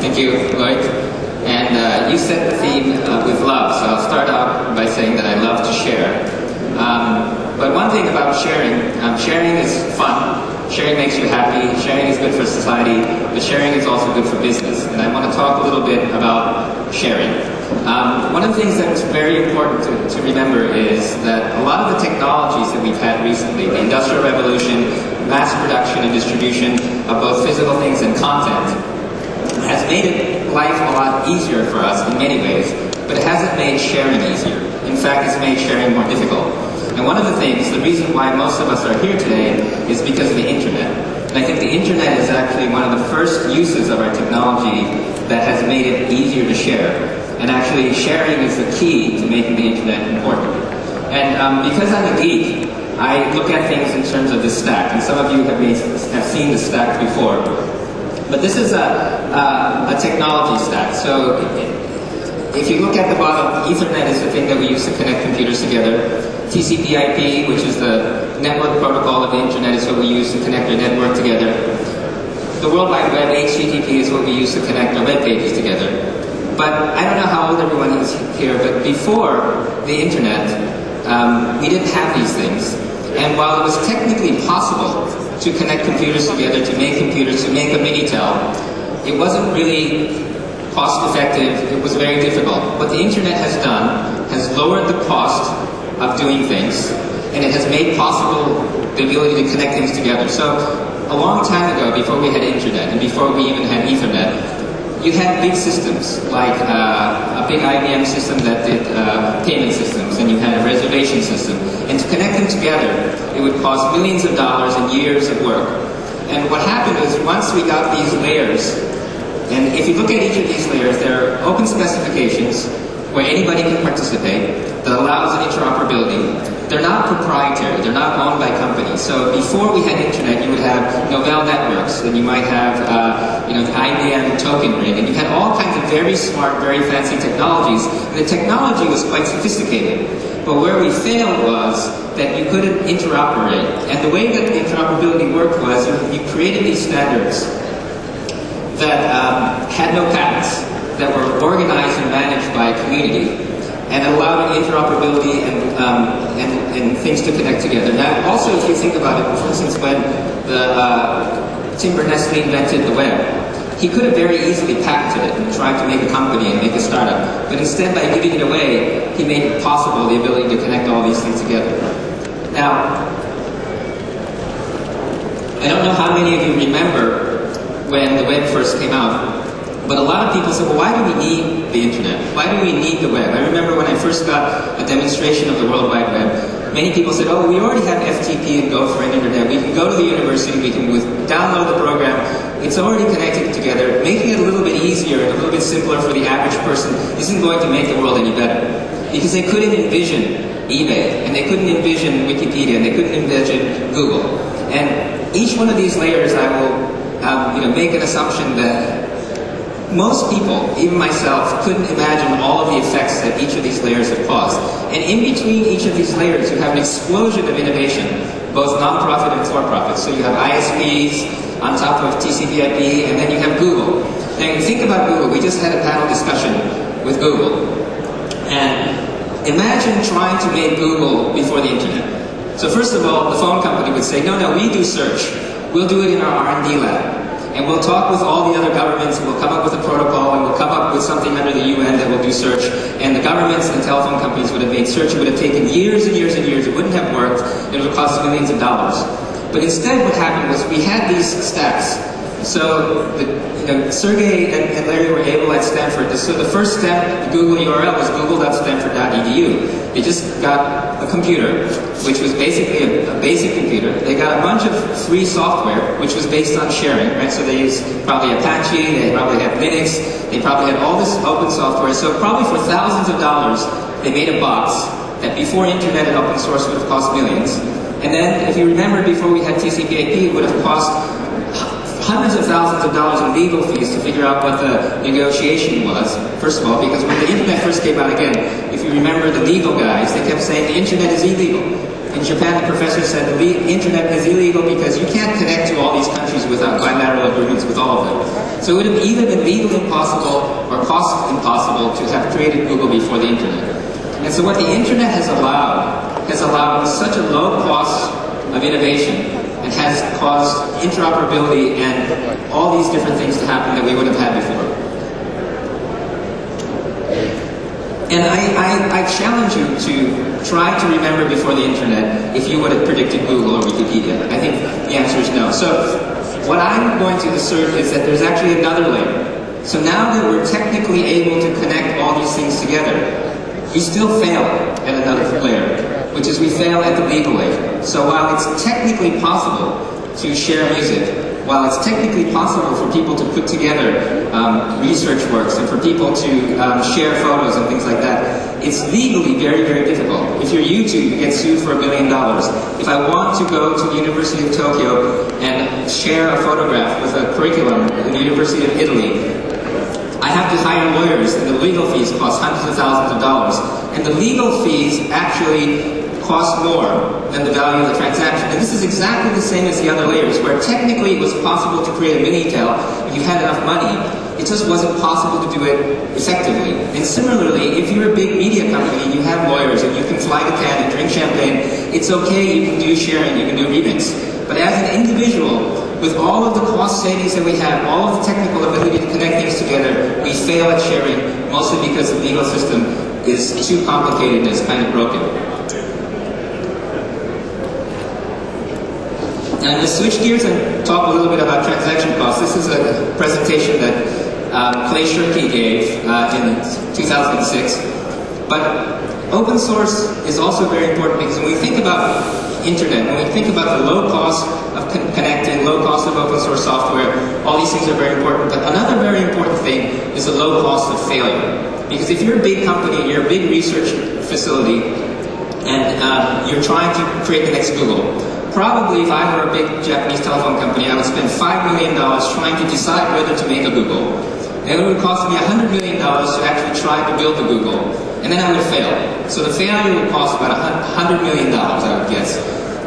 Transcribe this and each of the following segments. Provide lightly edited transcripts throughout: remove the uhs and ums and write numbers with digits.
Thank you, Lloyd. And you set the theme with love, so I'll start out by saying that I love to share. But one thing about sharing, sharing is fun. Sharing makes you happy. Sharing is good for society, but sharing is also good for business. And I want to talk a little bit about sharing. One of the things that is very important to remember is that a lot of the technologies that we've had recently, the Industrial Revolution, mass production and distribution of both physical things and content, has made life a lot easier for us in many ways, but it hasn't made sharing easier. In fact, it's made sharing more difficult. And one of the things, the reason why most of us are here today is because of the internet. And I think the internet is actually one of the first uses of our technology that has made it easier to share. And actually, sharing is the key to making the internet important. And because I'm a geek, I look at things in terms of the stack. And some of you have seen the stack before. But this is a technology stack. So if you look at the bottom, Ethernet is the thing that we use to connect computers together. TCP/IP, which is the network protocol of the internet, is what we use to connect our network together. The World Wide Web, HTTP, is what we use to connect our web pages together. But I don't know how old everyone is here, but before the internet, we didn't have these things. And while it was technically possible to connect computers together, to make computers, to make a Minitel, it wasn't really cost-effective. It was very difficult. What the internet has done has lowered the cost of doing things, and it has made possible the ability to connect things together. So a long time ago, before we had internet, and before we even had Ethernet, you had big systems, like a big IBM system that did payment systems, and you had a reservation system. And to connect them together, it would cost millions of dollars and years of work. And what happened is, once we got these layers, and if you look at each of these layers, there are open specifications where anybody can participate, that allows interoperability. They're not proprietary, they're not owned by companies. So before we had internet, you would have Novell networks, and you might have the IBM token ring, and you had all kinds of very smart, very fancy technologies, and the technology was quite sophisticated. But where we failed was that you couldn't interoperate. And the way that interoperability worked was you created these standards that had no patents, that were organized and managed by a community, and allowed interoperability and things to connect together. Now, also, if you think about it, for instance, when Tim Berners-Lee invented the web, he could have very easily patented it and tried to make a company and make a startup. But instead, by giving it away, he made it possible the ability to connect all these things together. Now, I don't know how many of you remember when the web first came out, but a lot of people said, well, why do we need the internet? Why do we need the web? I remember when I first got a demonstration of the World Wide Web, many people said, oh, we already have FTP and Go for internet. We can go to the university, we can download the program. It's already connected together. Making it a little bit easier and a little bit simpler for the average person isn't going to make the world any better. Because they couldn't envision eBay, and they couldn't envision Wikipedia, and they couldn't envision Google. And each one of these layers, I will make an assumption that most people, even myself, couldn't imagine all of the effects that each of these layers have caused. And in between each of these layers, you have an explosion of innovation, both non-profit and for-profit. So you have ISPs on top of TCP/IP, and then you have Google. Now, you think about Google. We just had a panel discussion with Google. And imagine trying to make Google before the internet. So first of all, the phone company would say, no, we do search. We'll do it in our R&D lab. And we'll talk with all the other governments, and we'll come up with a protocol, and we'll come up with something under the UN that will do search. And the governments and telephone companies would have made search. It would have taken years and years and years. It wouldn't have worked. It would have cost millions of dollars. But instead what happened was we had these stacks. So Sergey and Larry were able at Stanford. So the first step, the Google URL, was google.stanford.edu. They just got a computer, which was basically a basic computer. They got a bunch of free software, which was based on sharing, right? So they used probably Apache, they probably had Linux, they probably had all this open software. So probably for thousands of dollars, they made a box that before internet and open source would have cost millions. And then, if you remember, before we had TCP/IP, it would have cost hundreds of thousands of dollars in legal fees to figure out what the negotiation was, first of all, because when the internet first came out again, if you remember the legal guys, they kept saying the internet is illegal. In Japan, the professor said the internet is illegal because you can't connect to all these countries without bilateral agreements with all of them. So it would have either been legally impossible or cost impossible to have created Google before the internet. And so what the internet has allowed such a low cost of innovation and has caused interoperability and all these different things to happen that we would have had before. And I challenge you to try to remember before the internet if you would have predicted Google or Wikipedia. I think the answer is no. So what I'm going to assert is that there's actually another layer. So now that we're technically able to connect all these things together, we still fail at another layer, which is we fail at the legal layer. So while it's technically possible to share music, while it's technically possible for people to put together research works and for people to share photos and things like that, it's legally very, very difficult. If you're YouTube, you get sued for $1 million. If I want to go to the University of Tokyo and share a photograph with a curriculum in the University of Italy, I have to hire lawyers, and the legal fees cost hundreds of thousands of dollars. And the legal fees actually cost more than the value of the transaction. And this is exactly the same as the other layers, where technically it was possible to create a Minitel if you had enough money. It just wasn't possible to do it effectively. And similarly, if you're a big media company and you have lawyers and you can fly to Cannes and drink champagne, it's okay, you can do sharing, you can do remix. But as an individual, with all of the cost savings that we have, all of the technical ability to connect things together, we fail at sharing, mostly because the legal system is too complicated and is kind of broken. Now, to switch gears and talk a little bit about transaction costs, this is a presentation that Clay Shirky gave in 2006. But open source is also very important because when we think about internet, when we think about the low cost of connecting, low cost of open source software, all these things are very important. But another very important thing is the low cost of failure. Because if you're a big company, you're a big research facility, and you're trying to create the next Google, probably if I were a big Japanese telephone company, I would spend $5 million trying to decide whether to make a Google. And it would cost me $100 million to actually try to build the Google. And then I would fail. So the failure would cost about $100 million, I would guess.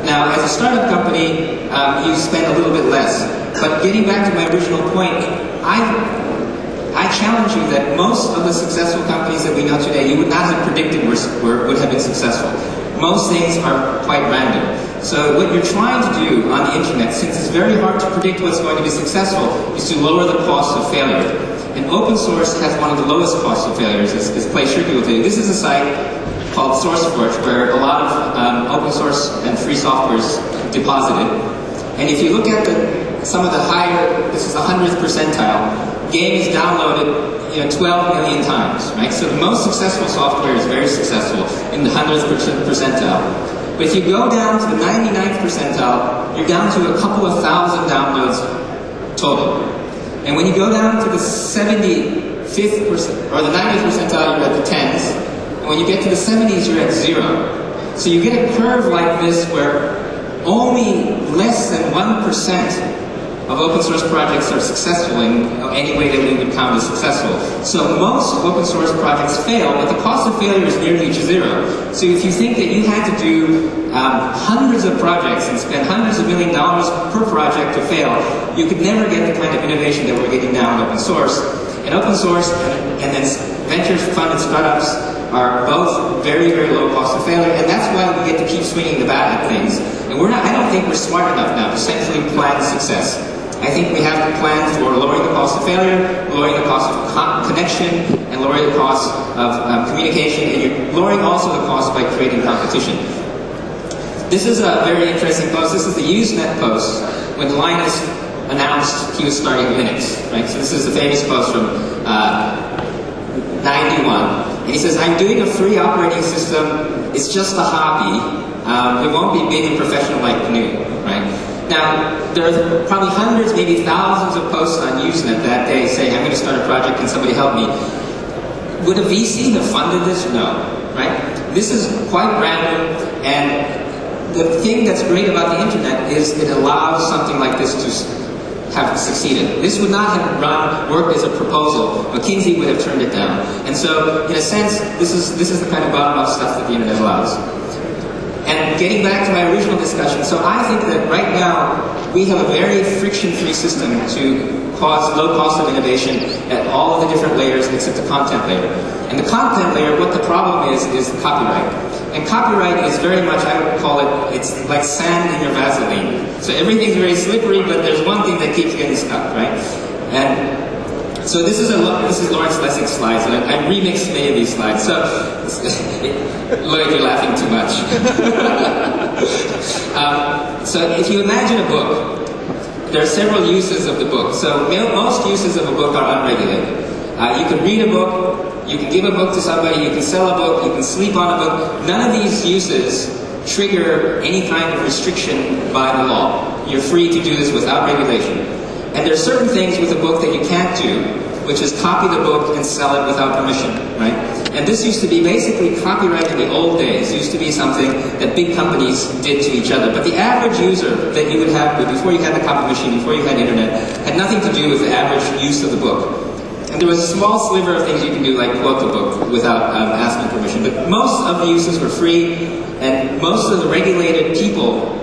Now, as a startup company, you spend a little bit less. But getting back to my original point, I challenge you that most of the successful companies that we know today, you would not have predicted would have been successful. Most things are quite random. So what you're trying to do on the internet, since it's very hard to predict what's going to be successful, is to lower the cost of failure. And open source has one of the lowest costs of failures, as Clay Shirky will tell you. This is a site called SourceForge, where a lot of open source and free software is deposited. And if you look at some of the higher, this is the 100th percentile, game is downloaded 12 million times, right? So the most successful software is very successful in the 100th percentile. But if you go down to the 99th percentile, you're down to a couple of thousand downloads total. And when you go down to the 75th or the 90th percentile, you're at the 10s. And when you get to the 70s, you're at 0. So you get a curve like this where only less than 1% of open source projects are successful in any way that we would count as successful. So most open source projects fail, but the cost of failure is nearly 0. So if you think that you had to do hundreds of projects and spend hundreds of millions of dollars per project to fail, you could never get the kind of innovation that we're getting now in open source. And open source and then venture-funded startups are both very, very low cost of failure, and that's why we get to keep swinging the bat at things. And I don't think we're smart enough now to centrally plan success. I think we have to plan for lowering the cost of failure, lowering the cost of connection, and lowering the cost of communication, and you're lowering also the cost by creating competition. This is a very interesting post. This is the Usenet post when Linus announced he was starting Linux. Right? So this is the famous post from 91. And he says, "I'm doing a free operating system. It's just a hobby. It won't be big and professional like GNU." Right? Now, there are probably hundreds, maybe thousands of posts on Usenet that day saying, "I'm going to start a project, can somebody help me?" Would a VC have funded this? No. Right? This is quite random, and the thing that's great about the internet is it allows something like this to have succeeded. This would not have worked as a proposal. McKinsey would have turned it down. And so, in a sense, this is the kind of bottom-up stuff that the internet allows. And getting back to my original discussion, so I think that right now we have a very friction-free system to cause low cost of innovation at all of the different layers except the content layer. And the content layer, what the problem is copyright. And copyright is very much, I would call it, it's like sand in your Vaseline. So everything's very slippery, but there's one thing that keeps getting stuck, right? And so this is Lawrence Lessig's slides, and I remixed many of these slides. So, Lloyd, you're laughing too much. So if you imagine a book, there are several uses of the book. So most uses of a book are unregulated. You can read a book, you can give a book to somebody, you can sell a book, you can sleep on a book. None of these uses trigger any kind of restriction by the law. You're free to do this without regulation. And there are certain things with a book that you can't do, which is copy the book and sell it without permission, right? And this used to be basically copyright in the old days. It used to be something that big companies did to each other. But the average user that you would have before you had the copy machine, before you had internet, had nothing to do with the average use of the book. And there was a small sliver of things you can do, like quote the book without asking permission. But most of the uses were free, and most of the regulated people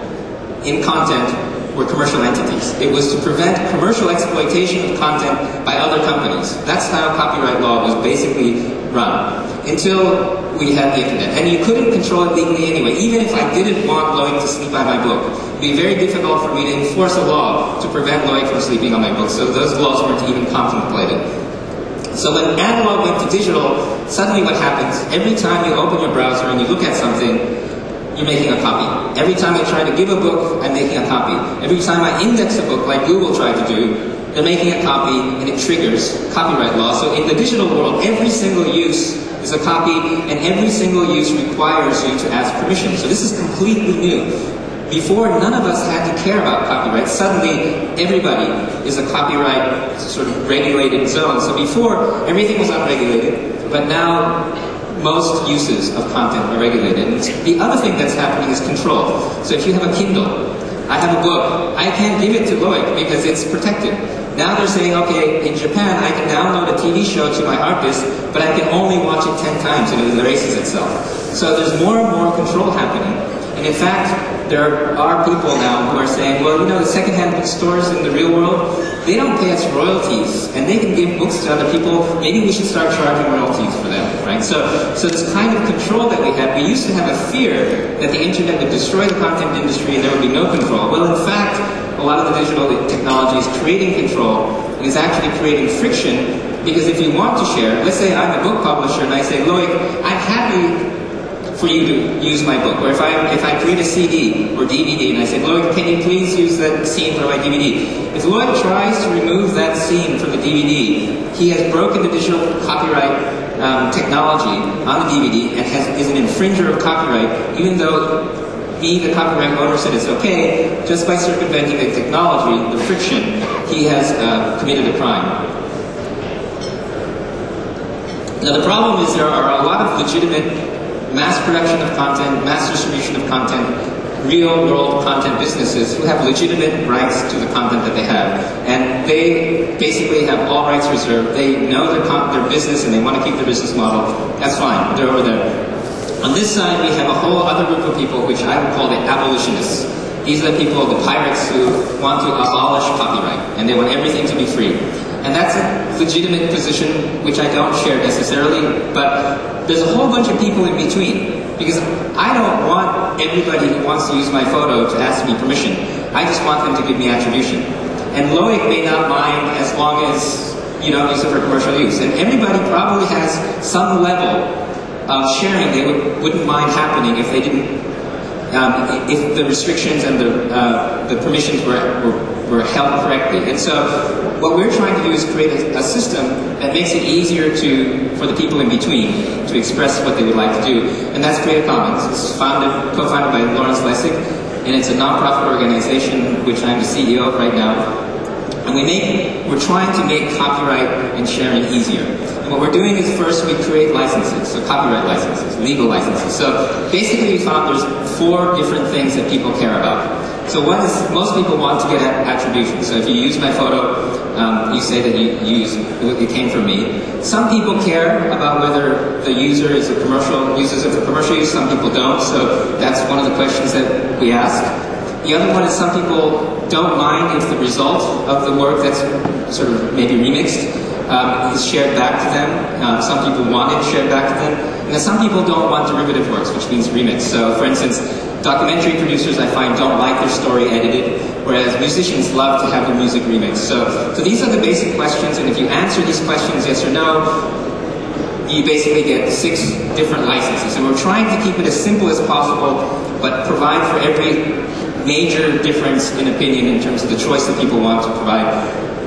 in content were commercial entities. It was to prevent commercial exploitation of content by other companies. That's how copyright law was basically run, until we had the internet. And you couldn't control it legally anyway. Even if I didn't want Lloyd to sleep on my book, it would be very difficult for me to enforce a law to prevent Lloyd from sleeping on my book. So those laws weren't even contemplated. So when analog went to digital, suddenly what happens? Every time you open your browser and you look at something, you're making a copy. Every time I try to give a book, I'm making a copy. Every time I index a book, like Google tried to do, they're making a copy, and it triggers copyright law. So in the digital world, every single use is a copy, and every single use requires you to ask permission. So this is completely new. Before, none of us had to care about copyright. Suddenly, everybody is a copyright sort of regulated zone. So before, everything was unregulated, but now most uses of content are regulated. And the other thing that's happening is control. So if you have a Kindle, I have a book, I can't give it to Lloyd because it's protected. Now they're saying, okay, in Japan I can download a TV show to my hard disk, but I can only watch it 10 times and it erases itself. So there's more and more control happening. And in fact, there are people now who are saying, well, you know, the secondhand bookstores in the real world, they don't pay us royalties, and they can give books to other people. Maybe we should start charging royalties for them, right? So this kind of control that we have, we used to have a fear that the internet would destroy the content industry and there would be no control. Well, in fact, a lot of the digital technology is creating control and is actually creating friction, because if you want to share, let's say I'm a book publisher and I say, Lloyd, I'm happy for you to use my book. Or if I create a CD or DVD and I say, Lloyd, can you please use that scene for my DVD? If Lloyd tries to remove that scene from the DVD, he has broken the digital copyright technology on the DVD and is an infringer of copyright, even though me, the copyright owner, said it's okay. Just by circumventing the technology, the friction, he has committed a crime. Now the problem is there are a lot of legitimate mass production of content, mass distribution of content, real-world content businesses who have legitimate rights to the content that they have. And they basically have all rights reserved. They know their business and they want to keep their business model. That's fine. They're over there. On this side, we have a whole other group of people which I would call the abolitionists. These are the people, the pirates, who want to abolish copyright, and they want everything to be free. And that's a legitimate position which I don't share necessarily, but there's a whole bunch of people in between, because I don't want everybody who wants to use my photo to ask me permission. I just want them to give me attribution. And Loic may not mind as long as you don't use it for commercial use. And everybody probably has some level of sharing they wouldn't mind happening if they didn't, if the restrictions and the permissions were held correctly. And so what we're trying to do is create a system that makes it easier for the people in between to express what they would like to do. And that's Creative Commons. It's co-founded by Lawrence Lessig, and it's a non-profit organization which I'm the CEO of right now. And we're trying to make copyright and sharing easier. And what we're doing is first we create licenses, so copyright licenses, legal licenses. So basically we found there's 4 different things that people care about. So one is, most people want to get attribution. So if you use my photo, you say that it came from me. Some people care about whether the user is a commercial, uses it for commercial use, some people don't, so that's one of the questions that we ask. The other one is some people don't mind if the result of the work that's sort of maybe remixed is shared back to them. Some people want it shared back to them. And then some people don't want derivative works, which means remix. So for instance, documentary producers, I find, don't like their story edited, whereas musicians love to have their music remixed. So these are the basic questions, and if you answer these questions yes or no, you basically get 6 different licenses. And we're trying to keep it as simple as possible, but provide for every major difference in opinion in terms of the choice that people want to provide.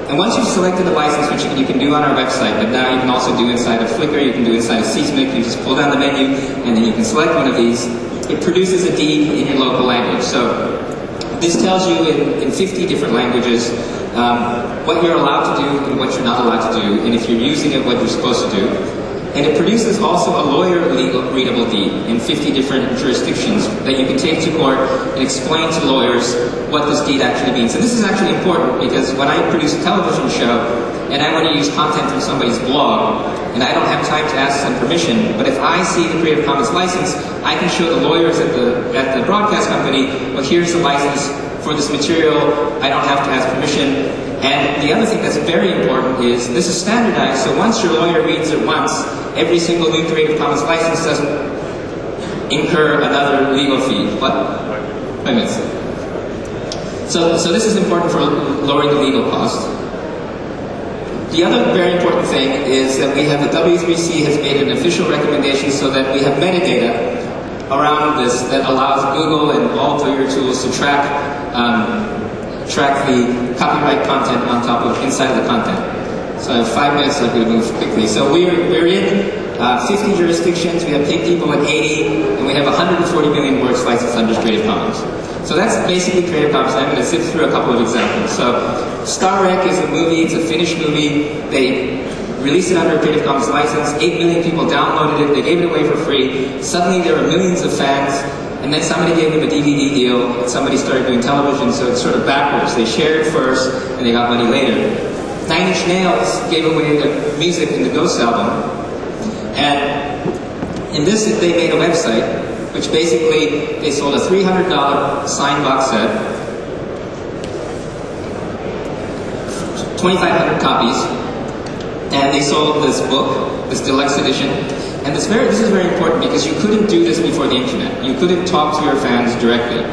And once you've selected a license, which you can do on our website, but now you can also do inside of Flickr, you can do inside of Seismic, you just pull down the menu, and then you can select one of these. It produces a deed in your local language. So this tells you in 50 different languages what you're allowed to do and what you're not allowed to do, and if you're using it, what you're supposed to do. And it produces also a lawyer readable deed in 50 different jurisdictions that you can take to court and explain to lawyers what this deed actually means. And this is actually important because when I produce a television show and I want to use content from somebody's blog, and I don't have time to ask them permission, but if I see the Creative Commons license, I can show the lawyers at the broadcast company, well, here's the license for this material, I don't have to ask permission. And the other thing that's very important is this is standardized, so once your lawyer reads it once, every single new Creative Commons license doesn't incur another legal fee. What? Wait a minute. So this is important for lowering the legal cost. The other very important thing is that we have the W3C has made an official recommendation so that we have metadata around this that allows Google and all of your tools to track the copyright content on top of inside of the content. So I have 5 minutes, so I'm going to move quickly. So we're in 50 jurisdictions, we have paid people in 80, and we have 140 million works licensed under Creative Commons. So that's basically Creative Commons. I'm going to zip through a couple of examples. So Star Trek is a movie, it's a Finnish movie. They released it under a Creative Commons license. 8 million people downloaded it, they gave it away for free. Suddenly there were millions of fans, and then somebody gave them a DVD deal, and somebody started doing television, so it's sort of backwards. They shared first, and they got money later. 9 Inch Nails gave away the music in the Ghost album, and in this they made a website, which basically, they sold a $300 signed box set, 2,500 copies, and they sold this book, this deluxe edition. And this is very important because you couldn't do this before the internet. You couldn't talk to your fans directly.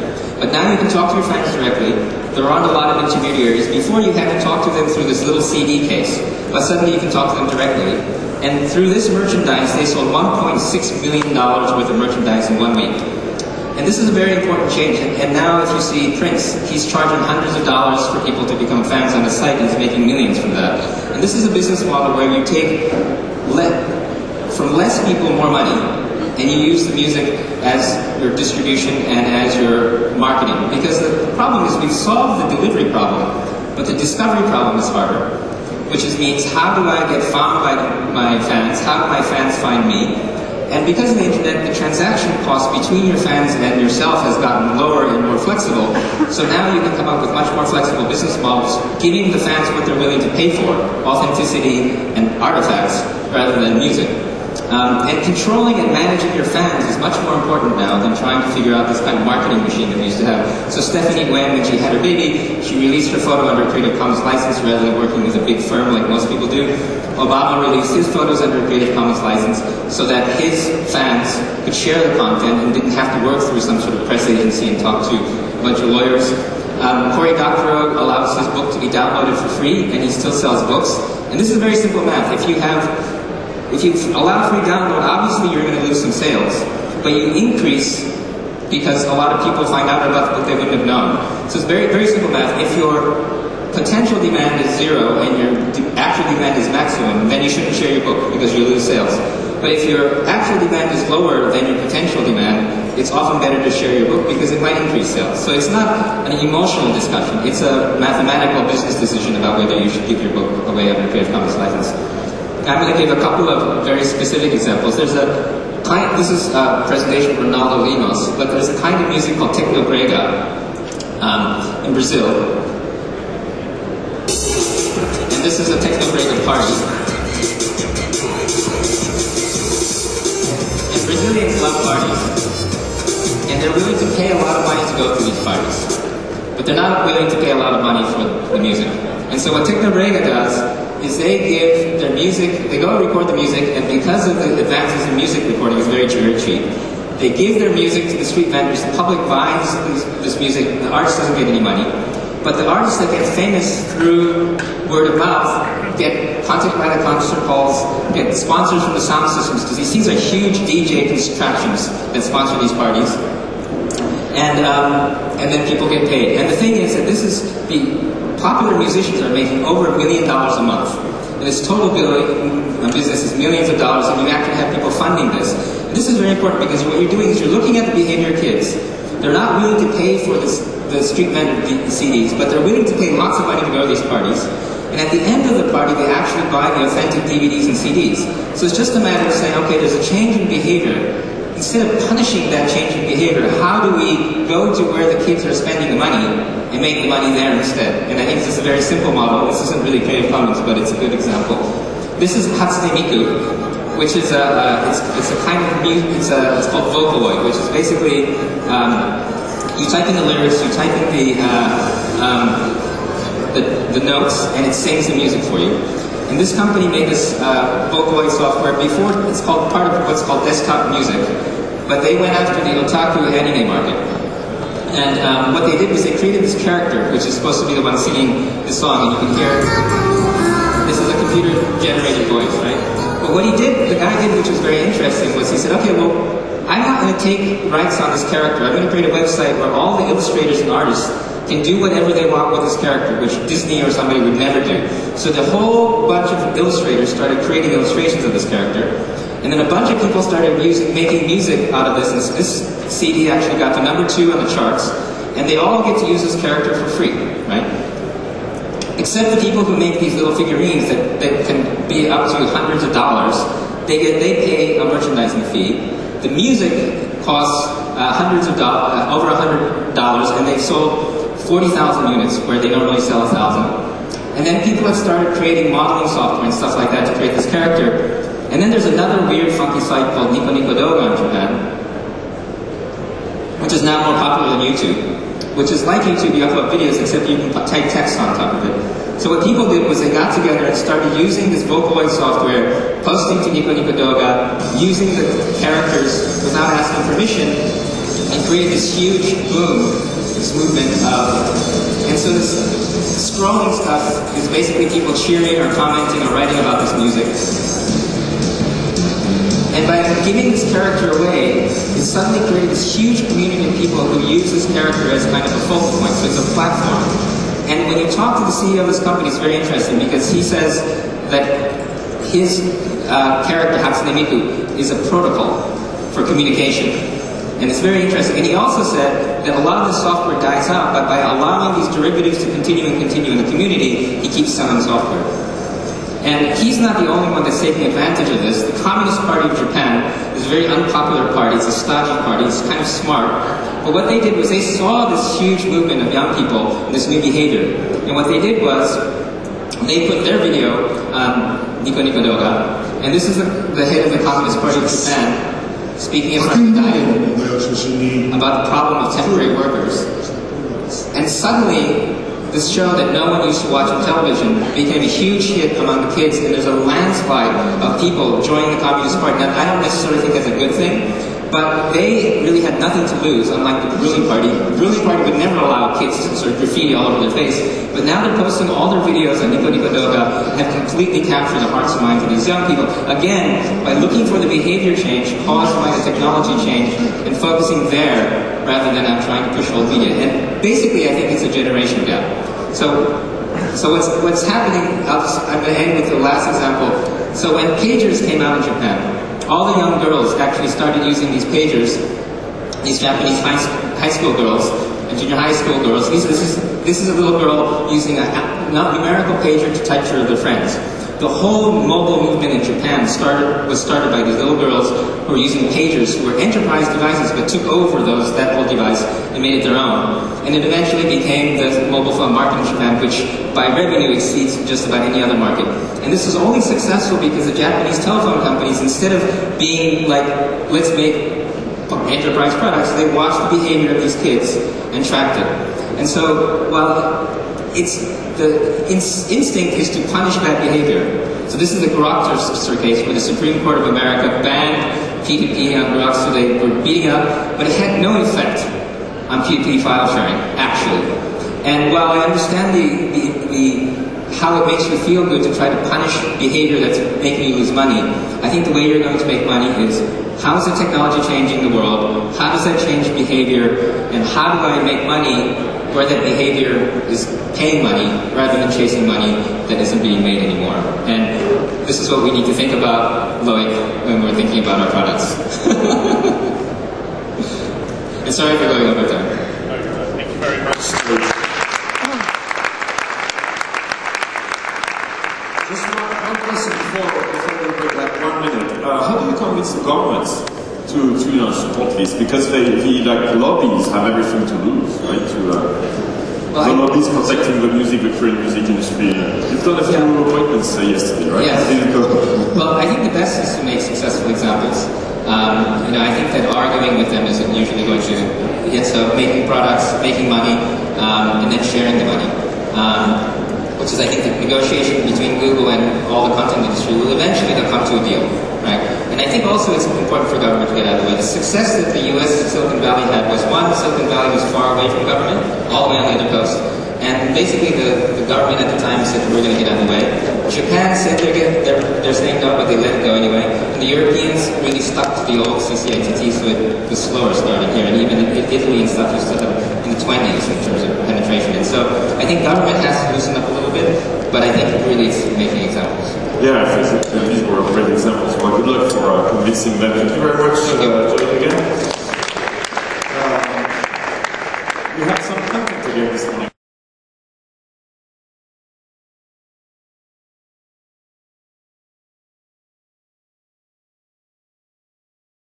But now you can talk to your fans directly. There aren't a lot of intermediaries. Before you had to talk to them through this little CD case, but suddenly you can talk to them directly. And through this merchandise, they sold $1.6 million worth of merchandise in 1 week. And this is a very important change. And now if you see Prince, he's charging hundreds of dollars for people to become fans on his site, and he's making millions from that. And this is a business model where you take from less people more money, and you use the music as your distribution and as your marketing. Because the problem is we've solved the delivery problem, but the discovery problem is harder. Which means, how do I get found by my fans? How do my fans find me? And because of the internet, the transaction cost between your fans and yourself has gotten lower and more flexible. So now you can come up with much more flexible business models, giving the fans what they're willing to pay for, authenticity and artifacts, rather than music. And controlling and managing your fans is much more important now than trying to figure out this kind of marketing machine that we used to have. So Stephanie Wen, when she had her baby, she released her photo under a Creative Commons license rather than working with a big firm like most people do. Obama released his photos under a Creative Commons license so that his fans could share the content and didn't have to work through some sort of press agency and talk to a bunch of lawyers. Cory Doctorow allows his book to be downloaded for free, and he still sells books. And this is very simple math. If you allow free download, obviously you're going to lose some sales, but you increase because a lot of people find out about the book they wouldn't have known. So it's very, very simple math. If your potential demand is 0 and your actual demand is maximum, then you shouldn't share your book because you lose sales. But if your actual demand is lower than your potential demand, it's often better to share your book because it might increase sales. So it's not an emotional discussion. It's a mathematical business decision about whether you should give your book away under Creative Commons license. I'm going to give a couple of very specific examples. There's a kind, this is a presentation from Ronaldo Limos, but there's a kind of music called Techno Grega. in Brazil. And this is a techno break party. And Brazilians love parties. And they're willing to pay a lot of money to go to these parties. But they're not willing to pay a lot of money for the music. And so what Techno Brega does is they give their music, they go record the music, and because of the advances in music recording, it's very, very cheap. They give their music to the street vendors, the public buys this music, the artist doesn't get any money. But the artists that get famous through word of mouth get contacted by the concert halls, get sponsors from the sound systems, because these are huge DJ contractions that sponsor these parties. And then people get paid. And the thing is that the popular musicians are making over $1 million a month. And this total business is millions of dollars, and you actually have people funding this. And this is very important because what you're doing is you're looking at the behavior of kids. They're not willing to pay for the street vendor CDs, but they're willing to pay lots of money to go to these parties. And at the end of the party, they actually buy the authentic DVDs and CDs. So it's just a matter of saying, okay, there's a change in behavior. Instead of punishing that change in behavior, how do we go to where the kids are spending the money and make the money there instead? And I think this is a very simple model. This isn't really Creative Commons, but it's a good example. This is Hatsune Miku, which is it's a kind of music, it's called Vocaloid, which is basically, you type in the lyrics, you type in the notes, and it sings the music for you. And this company made this Vocaloid software before. It's called part of what's called desktop music, but they went after the otaku anime market. And what they did was they created this character, which is supposed to be the one singing the song, and you can hear this is a computer-generated voice, right? But what the guy did, which was very interesting, was he said, okay, well, I'm not going to take rights on this character. I'm going to create a website where all the illustrators and artists can do whatever they want with this character, which Disney or somebody would never do. So the whole bunch of illustrators started creating illustrations of this character. And then a bunch of people started making music out of this. And this CD actually got to #2 on the charts. And they all get to use this character for free, right? Except the people who make these little figurines that can be up to hundreds of dollars. They pay a merchandising fee. The music costs hundreds of dollars, over $100, and they've sold 40,000 units where they normally sell 1,000. And then people have started creating modeling software and stuff like that to create this character. And then there's another weird funky site called Nico Nico Doga in Japan, which is now more popular than YouTube, which is like YouTube, you upload videos except you can type text on top of it. So what people did was they got together and started using this Vocaloid software, posting to Nico Nico Doga, using the characters without asking permission, and created this huge boom, this movement of, and so this scrolling stuff is basically people cheering or commenting or writing about this music. And by giving this character away, it suddenly created this huge community of people who use this character as kind of a focal point, so it's a platform. And when you talk to the CEO of this company, it's very interesting because he says that his character, Hatsune Miku, is a protocol for communication. And it's very interesting. And he also said that a lot of the software dies out, but by allowing these derivatives to continue in the community, he keeps selling software. And he's not the only one that's taking advantage of this. The Communist Party of Japan is a very unpopular party. It's a stodgy party. It's kind of smart. But what they did was they saw this huge movement of young people and this new behavior. And what they did was they put their video on Nico Nico Doga. And this is the head of the Communist Party of Japan speaking in front of the diet about the problem of temporary workers. And suddenly, this show that no one used to watch on television became a huge hit among the kids, and there's a landslide of people joining the Communist Party. Now, I don't necessarily think that's a good thing, but they really had nothing to lose, unlike the ruling party. The ruling party would never allow kids to sort of graffiti all over their face, but now they're posting all their videos on Nico Nico Doga and have completely captured the hearts and minds of these young people. Again, by looking for the behavior change caused by the technology change and focusing there rather than on trying to push old media. And basically, I think it's a generation gap. So what's happening, I'm going to end with the last example. So when pagers came out in Japan, all the young girls actually started using these pagers, these Japanese high school girls and junior high school girls. This is a little girl using a numerical pager to touch her with their friends. The whole mobile movement in Japan was started by these little girls who were using pagers, who were enterprise devices, but took over that whole device and made it their own. And it eventually became the mobile phone market in Japan, which by revenue exceeds just about any other market. And this was only successful because the Japanese telephone companies, instead of being like, let's make enterprise products, they watched the behavior of these kids and tracked it. And so, while the instinct is to punish bad behavior. So this is the Grokster case where the Supreme Court of America banned P2P on Grok, so they were beating up, but it had no effect on P2P file sharing, actually. And while I understand how it makes you feel good to try to punish behavior that's making you lose money, I think the way you're going to make money is, how is the technology changing the world? How does that change behavior? And how do I make money where that behavior is paying money rather than chasing money that isn't being made anymore? And this is what we need to think about, Loic, when we're thinking about our products. And sorry for going over time. Thank you very much. Just one question before we break, like 1 minute. How do you convince the governments to support this? Because the lobbies have everything to lose, right? The lobbies protecting the Korean music industry. You've done a few appointments yesterday, right? Yes. How did it go? Well, I think the best is to make successful examples. I think that arguing with them isn't usually going to get so making products, making money, and then sharing the money. Which is, I think, the negotiation between Google and all the content industry will eventually come to a deal, right? And I think also it's important for government to get out of the way. The success that the US Silicon Valley had was, one, Silicon Valley was far away from government, all the way on the other coast. And basically the government at the time said, we're going to get out of the way. Japan said they're saying no, but they let it go anyway. And the Europeans really stuck to the old CCITT, so it was slower starting here. And even in Italy and stuff was set up in the 20s in terms of penetration. And so I think government has to loosen up a little bit, but I think really it's making examples. Yeah, I think these were great examples. Well, good luck for convincing them. Thank you very much, Joi, again.